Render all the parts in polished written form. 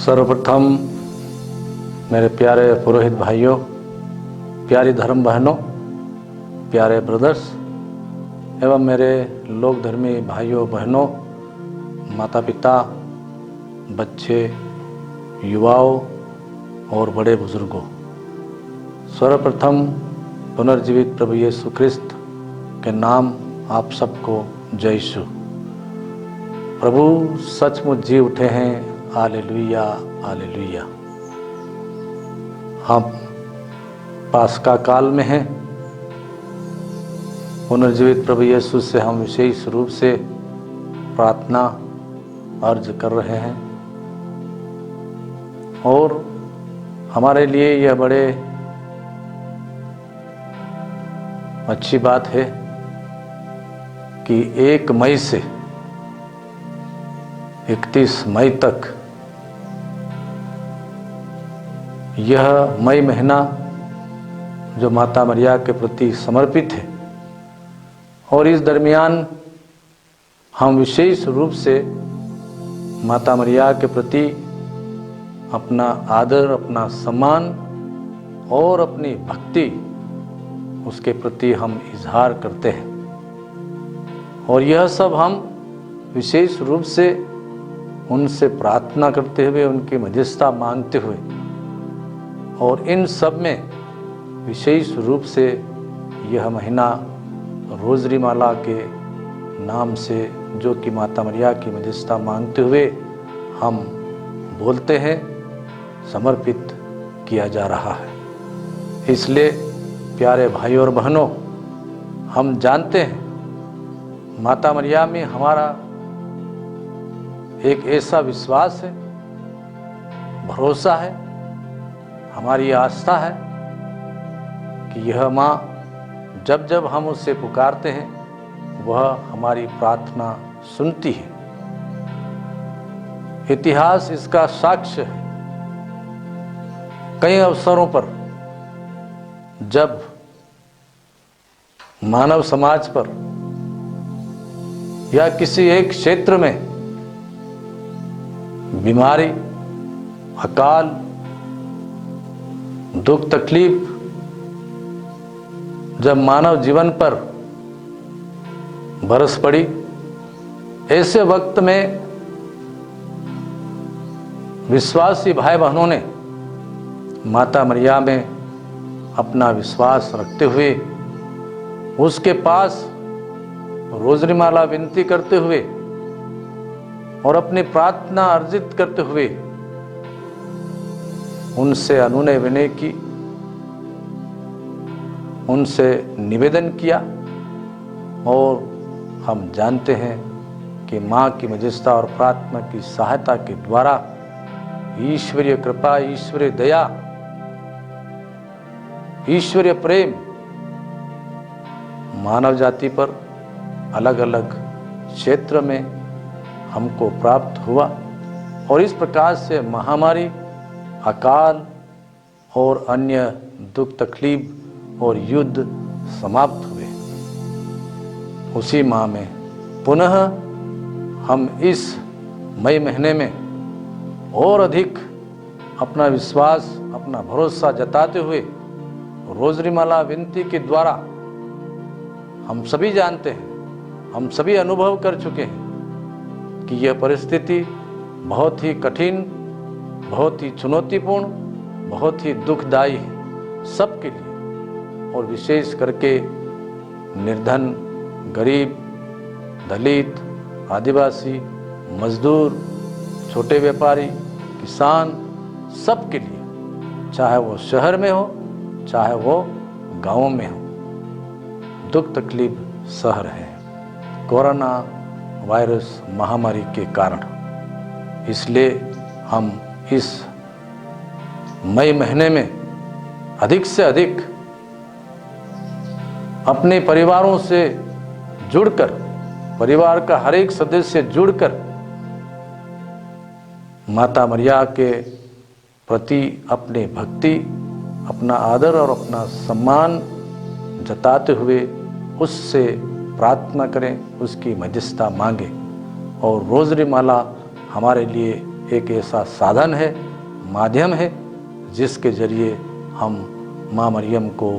सर्वप्रथम मेरे प्यारे पुरोहित भाइयों, प्यारी धर्म बहनों, प्यारे ब्रदर्स एवं मेरे लोक धर्मी भाइयों बहनों, माता पिता, बच्चे, युवाओं और बड़े बुजुर्गों, सर्वप्रथम पुनर्जीवित प्रभु यीशु ख्रिस्त के नाम आप सबको जय यीशु। प्रभु सचमुच जी उठे हैं। Hallelujah, hallelujah. हम पास्का काल में हैं। पुनर्जीवित प्रभु यीशु से हम विशेष रूप से प्रार्थना अर्ज कर रहे हैं और हमारे लिए यह बड़े अच्छी बात है कि 1 मई से 31 मई तक यह मई महीना जो माता मरिया के प्रति समर्पित है और इस दरमियान हम विशेष रूप से माता मरिया के प्रति अपना आदर, अपना सम्मान और अपनी भक्ति उसके प्रति हम इजहार करते हैं। और यह सब हम विशेष रूप से उनसे प्रार्थना करते हुए, उनकी मध्यस्थता मांगते हुए, और इन सब में विशेष रूप से यह महीना रोजरी माला के नाम से, जो कि माता मरिया की मध्यस्थता मांगते हुए हम बोलते हैं, समर्पित किया जा रहा है। इसलिए प्यारे भाइयों और बहनों, हम जानते हैं माता मरिया में हमारा एक ऐसा विश्वास है, भरोसा है, हमारी आस्था है कि यह माँ जब जब हम उससे पुकारते हैं वह हमारी प्रार्थना सुनती है। इतिहास इसका साक्ष्य है। कई अवसरों पर जब मानव समाज पर या किसी एक क्षेत्र में बीमारी, अकाल, दुख, तकलीफ जब मानव जीवन पर बरस पड़ी, ऐसे वक्त में विश्वासी भाई बहनों ने माता मरिया में अपना विश्वास रखते हुए उसके पास रोजरी माला विनती करते हुए और अपनी प्रार्थना अर्जित करते हुए उनसे अनुनय विनय की, उनसे निवेदन किया। और हम जानते हैं कि माँ की मध्यस्थता और प्रार्थना की सहायता के द्वारा ईश्वरीय कृपा, ईश्वरीय दया, ईश्वरीय प्रेम मानव जाति पर अलग अलग क्षेत्र में हमको प्राप्त हुआ और इस प्रकार से महामारी, अकाल और अन्य दुख, तकलीफ और युद्ध समाप्त हुए। उसी माह में पुनः हम इस मई महीने में और अधिक अपना विश्वास, अपना भरोसा जताते हुए रोजरी माला विनती के द्वारा हम सभी जानते हैं, हम सभी अनुभव कर चुके हैं कि यह परिस्थिति बहुत ही कठिन, बहुत ही चुनौतीपूर्ण, बहुत ही दुखदायी है सबके लिए, और विशेष करके निर्धन, गरीब, दलित, आदिवासी, मजदूर, छोटे व्यापारी, किसान, सबके लिए, चाहे वो शहर में हो चाहे वो गांव में हो, दुख तकलीफ सह रहे हैं कोरोना वायरस महामारी के कारण। इसलिए हम इस मई महीने में अधिक से अधिक अपने परिवारों से जुड़कर, परिवार का हर एक सदस्य जुड़कर माता मरिया के प्रति अपनी भक्ति, अपना आदर और अपना सम्मान जताते हुए उससे प्रार्थना करें, उसकी मध्यस्थता मांगें। और रोजरी माला हमारे लिए एक ऐसा साधन है, माध्यम है, जिसके जरिए हम माँ मरियम को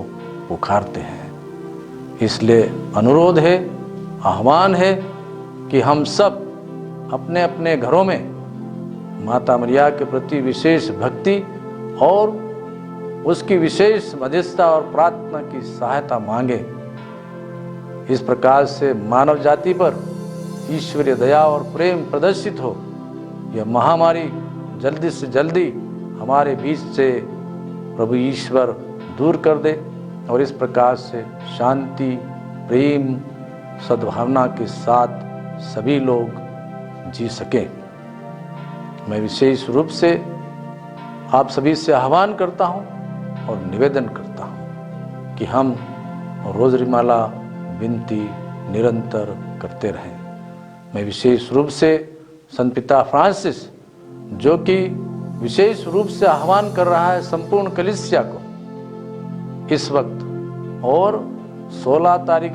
पुकारते हैं। इसलिए अनुरोध है, आह्वान है कि हम सब अपने अपने घरों में माता मरिया के प्रति विशेष भक्ति और उसकी विशेष मध्यस्थता और प्रार्थना की सहायता मांगे। इस प्रकार से मानव जाति पर ईश्वरीय दया और प्रेम प्रदर्शित हो। यह महामारी जल्दी से जल्दी हमारे बीच से प्रभु ईश्वर दूर कर दे और इस प्रकार से शांति, प्रेम, सद्भावना के साथ सभी लोग जी सकें। मैं विशेष रूप से आप सभी से आह्वान करता हूं और निवेदन करता हूं कि हम रोजरीमाला विनती निरंतर करते रहें। मैं विशेष रूप से संत पिता फ्रांसिस, जो कि विशेष रूप से आह्वान कर रहा है संपूर्ण कलीसिया को इस वक्त, और 16 तारीख,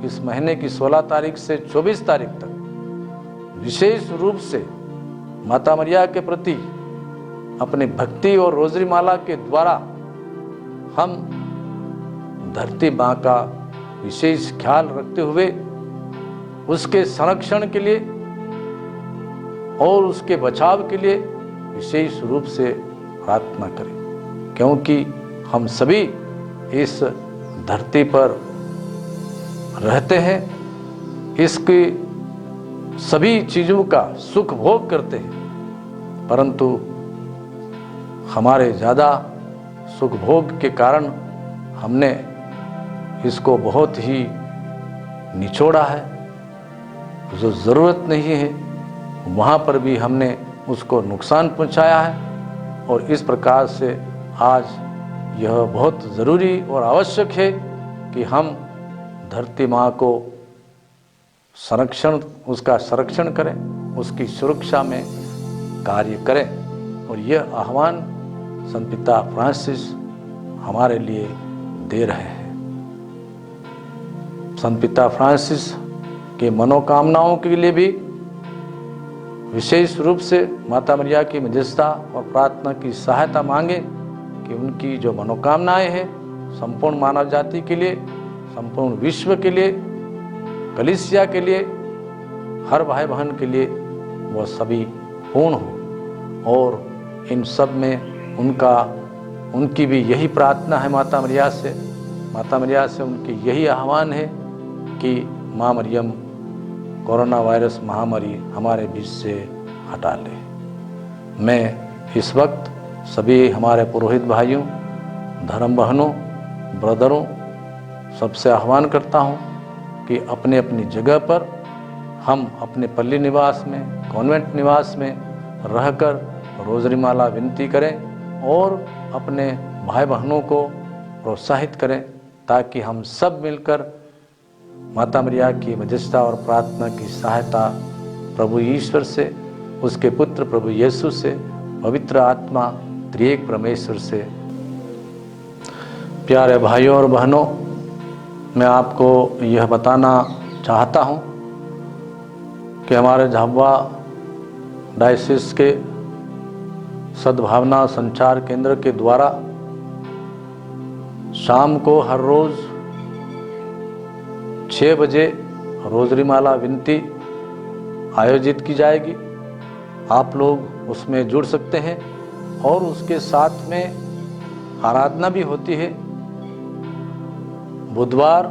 इस महीने की 16 तारीख से 24 तारीख तक विशेष रूप से माता मरिया के प्रति अपनी भक्ति और रोजरी माला के द्वारा हम धरती माँ का विशेष ख्याल रखते हुए उसके संरक्षण के लिए और उसके बचाव के लिए विशेष रूप से प्रार्थना करें, क्योंकि हम सभी इस धरती पर रहते हैं, इसकी सभी चीज़ों का सुख भोग करते हैं, परंतु हमारे ज़्यादा सुख भोग के कारण हमने इसको बहुत ही निचोड़ा है। जो ज़रूरत नहीं है वहाँ पर भी हमने उसको नुकसान पहुँचाया है, और इस प्रकार से आज यह बहुत ज़रूरी और आवश्यक है कि हम धरती माँ को उसका संरक्षण करें, उसकी सुरक्षा में कार्य करें। और यह आह्वान संत पिता फ्रांसिस हमारे लिए दे रहे हैं। संत पिता फ्रांसिस के मनोकामनाओं के लिए भी विशेष रूप से माता मरिया की मध्यस्थता और प्रार्थना की सहायता मांगे कि उनकी जो मनोकामनाएं हैं संपूर्ण मानव जाति के लिए, संपूर्ण विश्व के लिए, कलीसिया के लिए, हर भाई बहन के लिए वह सभी पूर्ण हो। और इन सब में उनकी भी यही प्रार्थना है माता मरिया से उनकी यही आह्वान है कि माँ मरियम कोरोना वायरस महामारी हमारे बीच से हटा ले। मैं इस वक्त सभी हमारे पुरोहित भाइयों, धर्म बहनों, ब्रदरों सबसे आह्वान करता हूँ कि अपने अपनी जगह पर हम अपने पल्ली निवास में, कॉन्वेंट निवास में रहकर रोजरी माला विनती करें और अपने भाई बहनों को प्रोत्साहित करें, ताकि हम सब मिलकर माता मरिया की मध्यस्थता और प्रार्थना की सहायता प्रभु ईश्वर से, उसके पुत्र प्रभु यीशु से, पवित्र आत्मा त्रिएक परमेश्वर से। प्यारे भाइयों और बहनों, मैं आपको यह बताना चाहता हूँ कि हमारे झाबुआ डायसिस के सद्भावना संचार केंद्र के द्वारा शाम को हर रोज़ 6 बजे रोजरी माला विनती आयोजित की जाएगी। आप लोग उसमें जुड़ सकते हैं और उसके साथ में आराधना भी होती है। बुधवार,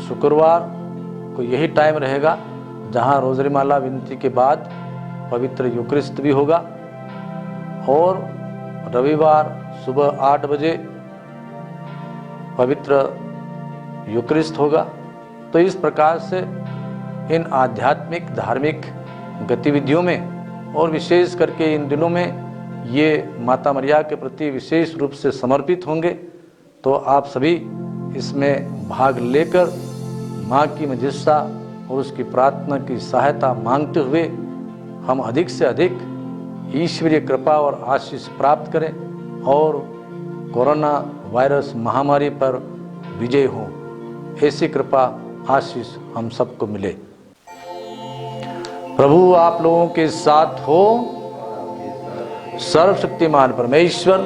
शुक्रवार को यही टाइम रहेगा जहां रोजरी माला विनती के बाद पवित्र यूकरिस्त भी होगा, और रविवार सुबह 8 बजे पवित्र यूकरिस्त होगा। तो इस प्रकार से इन आध्यात्मिक धार्मिक गतिविधियों में और विशेष करके इन दिनों में ये माता मरिया के प्रति विशेष रूप से समर्पित होंगे। तो आप सभी इसमें भाग लेकर माँ की मध्यस्थता और उसकी प्रार्थना की सहायता मांगते हुए हम अधिक से अधिक ईश्वरीय कृपा और आशीष प्राप्त करें और कोरोना वायरस महामारी पर विजय हो। ऐसी कृपा आशीष हम सबको मिले। प्रभु आप लोगों के साथ हो सर्वशक्तिमान परमेश्वर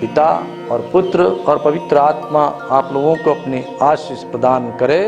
पिता और पुत्र और पवित्र आत्मा आप लोगों को अपनी आशीष प्रदान करे।